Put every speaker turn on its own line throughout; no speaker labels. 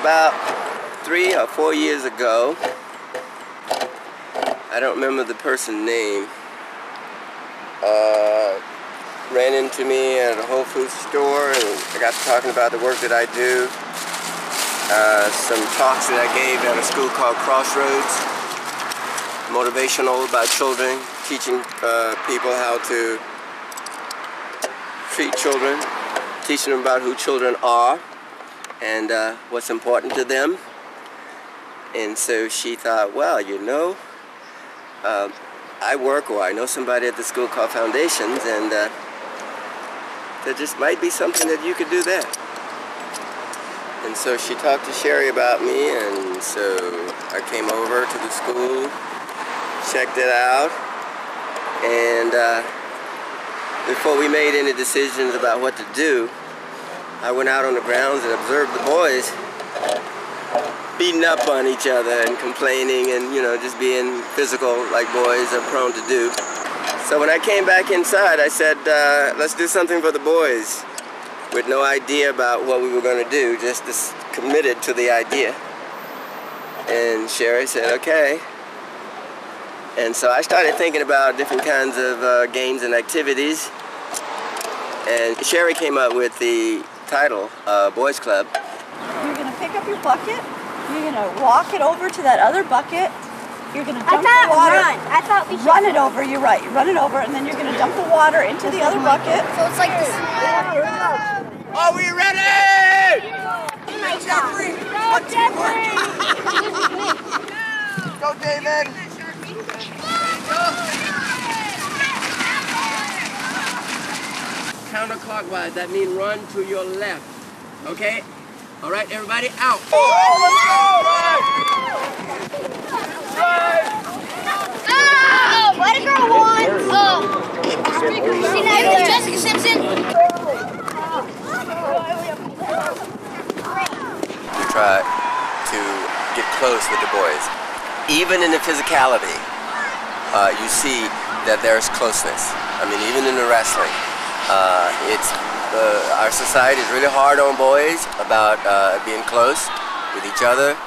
about 3 or 4 years ago. I don't remember the person's name. Ran into me at a Whole Foods store, and I got to talking about the work that I do. Some talks that I gave at a school called Crossroads, motivational about children, teaching people how to treat children, teaching them about who children are and what's important to them. And so she thought, well, you know, I work, or I know somebody at the school called Foundations, and there just might be something that you could do there. And so she talked to Sherry about me, and so I came over to the school, checked it out, and before we made any decisions about what to do, I went out on the grounds and observed the boys beating up on each other and complaining and, you know, just being physical like boys are prone to do. So when I came back inside, I said, let's do something for the boys, with no idea about what we were going to do, just committed to the idea. And Sherry said, okay. And so I started thinking about different kinds of games and activities. And Sherry came up with the title, Boys Club.
You're going to pick up your bucket, you're going to walk it over to that other bucket, you're going to dump the water.
I thought we should
run it over, you're right. Run it over, and then you're going to dump the water into the other bucket.
So it's like this.
Are we ready?
Jeffrey! Go, Jeffrey!
Go, David! Counterclockwise, that means run to your left. Okay? All right, everybody, out.
Oh, let it go one. See now, it was Jessica Simpson.
We try to get close with the boys. Even in the physicality, you see that there's closeness. I mean, even in the wrestling. Our society is really hard on boys about being close with each other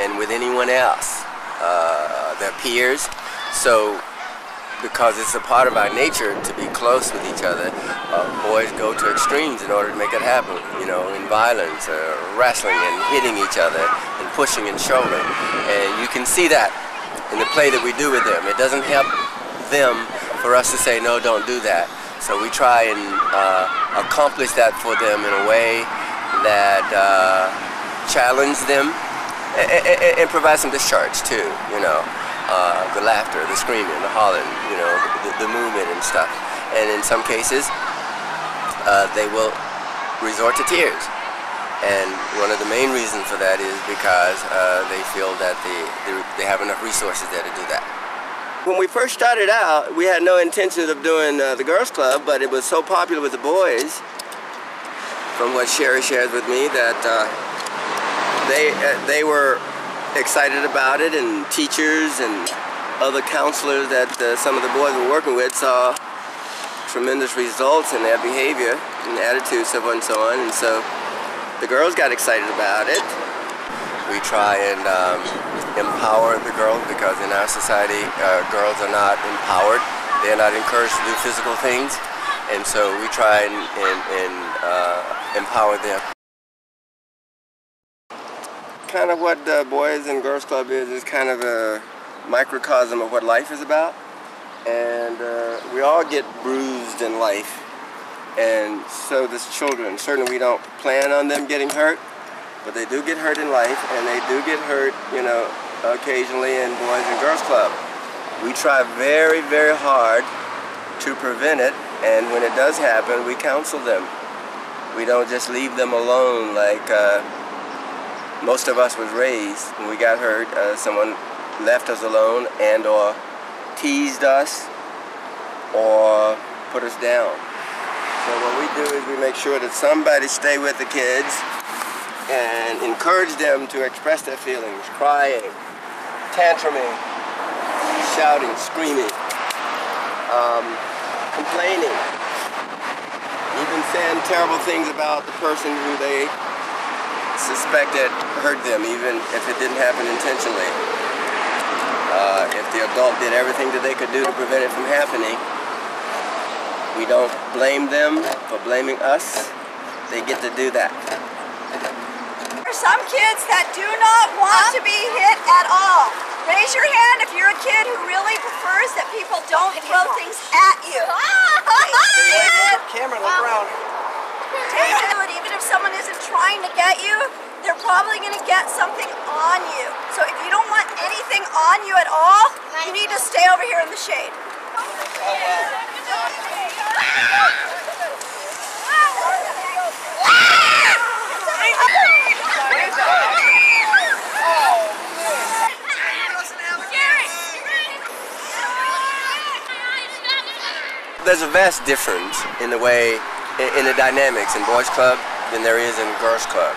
and with anyone else, their peers. So, because it's a part of our nature to be close with each other, boys go to extremes in order to make it happen. You know, in violence, wrestling and hitting each other and pushing and shoving. And you can see that in the play that we do with them. It doesn't help them for us to say, no, don't do that. So we try and accomplish that for them in a way that challenge them and provide some discharge too, you know. The laughter, the screaming, the hollering, you know, the movement and stuff. And in some cases, they will resort to tears. And one of the main reasons for that is because they feel that they have enough resources there to do that. When we first started out, we had no intentions of doing the girls club, but it was so popular with the boys, from what Sherry shared with me, that they were excited about it, and teachers and other counselors that some of the boys were working with saw tremendous results in their behavior and attitude, so on and so on. And so the girls got excited about it. We try and empower the girls, because in our society, girls are not empowered. They're not encouraged to do physical things. And so we try and empower them. Kind of what the Boys and Girls Club is kind of a microcosm of what life is about. And we all get bruised in life, and so does children. Certainly we don't plan on them getting hurt, but they do get hurt in life, and they do get hurt, you know, occasionally in Boys and Girls Club. We try very, very hard to prevent it, and when it does happen, we counsel them. We don't just leave them alone like most of us was raised. When we got hurt, someone left us alone and or teased us or put us down. So what we do is we make sure that somebody stay with the kids and encourage them to express their feelings, crying, tantruming, shouting, screaming, complaining, even saying terrible things about the person who they suspected hurt them, even if it didn't happen intentionally. If the adult did everything that they could do to prevent it from happening, we don't blame them for blaming us. They get to do that.
There are some kids that do not want to be hit at all. Raise your hand if you're a kid who really prefers that people don't throw things at you.
Camera, look around.
David, even if someone isn't trying to get you, they're probably going to get something on you. So if you don't want anything on you at all, you need to stay over here in the shade.
There's a vast difference in the way, in the dynamics in boys club than there is in girls club.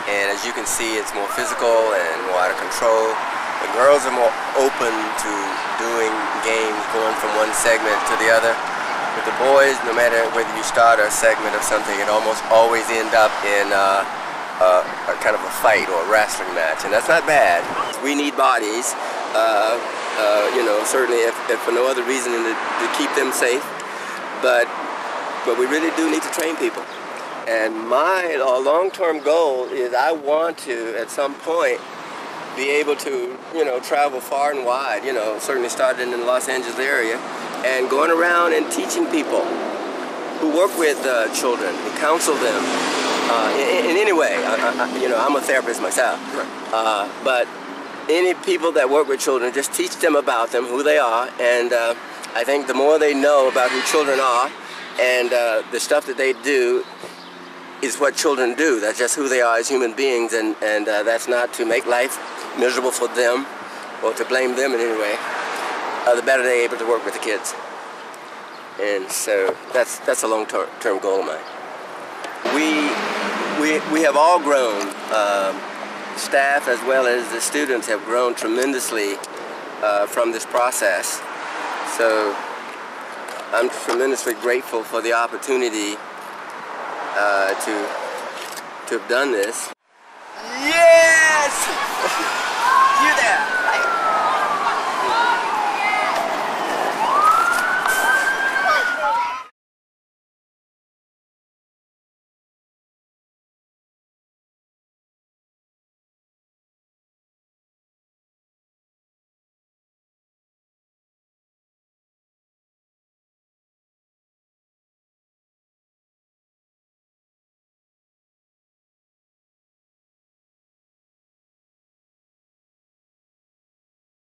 And as you can see, it's more physical and more out of control. The girls are more open to doing games, going from one segment to the other. With the boys, no matter whether you start a segment of something, it almost always ends up in a kind of a fight or a wrestling match, and that's not bad. We need bodies, you know, certainly if for no other reason than to keep them safe, but we really do need to train people. And my long-term goal is I want to, at some point, be able to, you know, travel far and wide, you know, certainly started in the Los Angeles area, and going around and teaching people who work with children, who counsel them in any way. You know, I'm a therapist myself, but any people that work with children, just teach them about them, who they are, and I think the more they know about who children are and the stuff that they do is what children do. That's just who they are as human beings, and that's not to make life miserable for them or to blame them in any way. The better they're able to work with the kids. And so that's a long-term goal of mine. We have all grown, staff as well as the students have grown tremendously from this process. So I'm tremendously grateful for the opportunity to have done this. Yes! You there!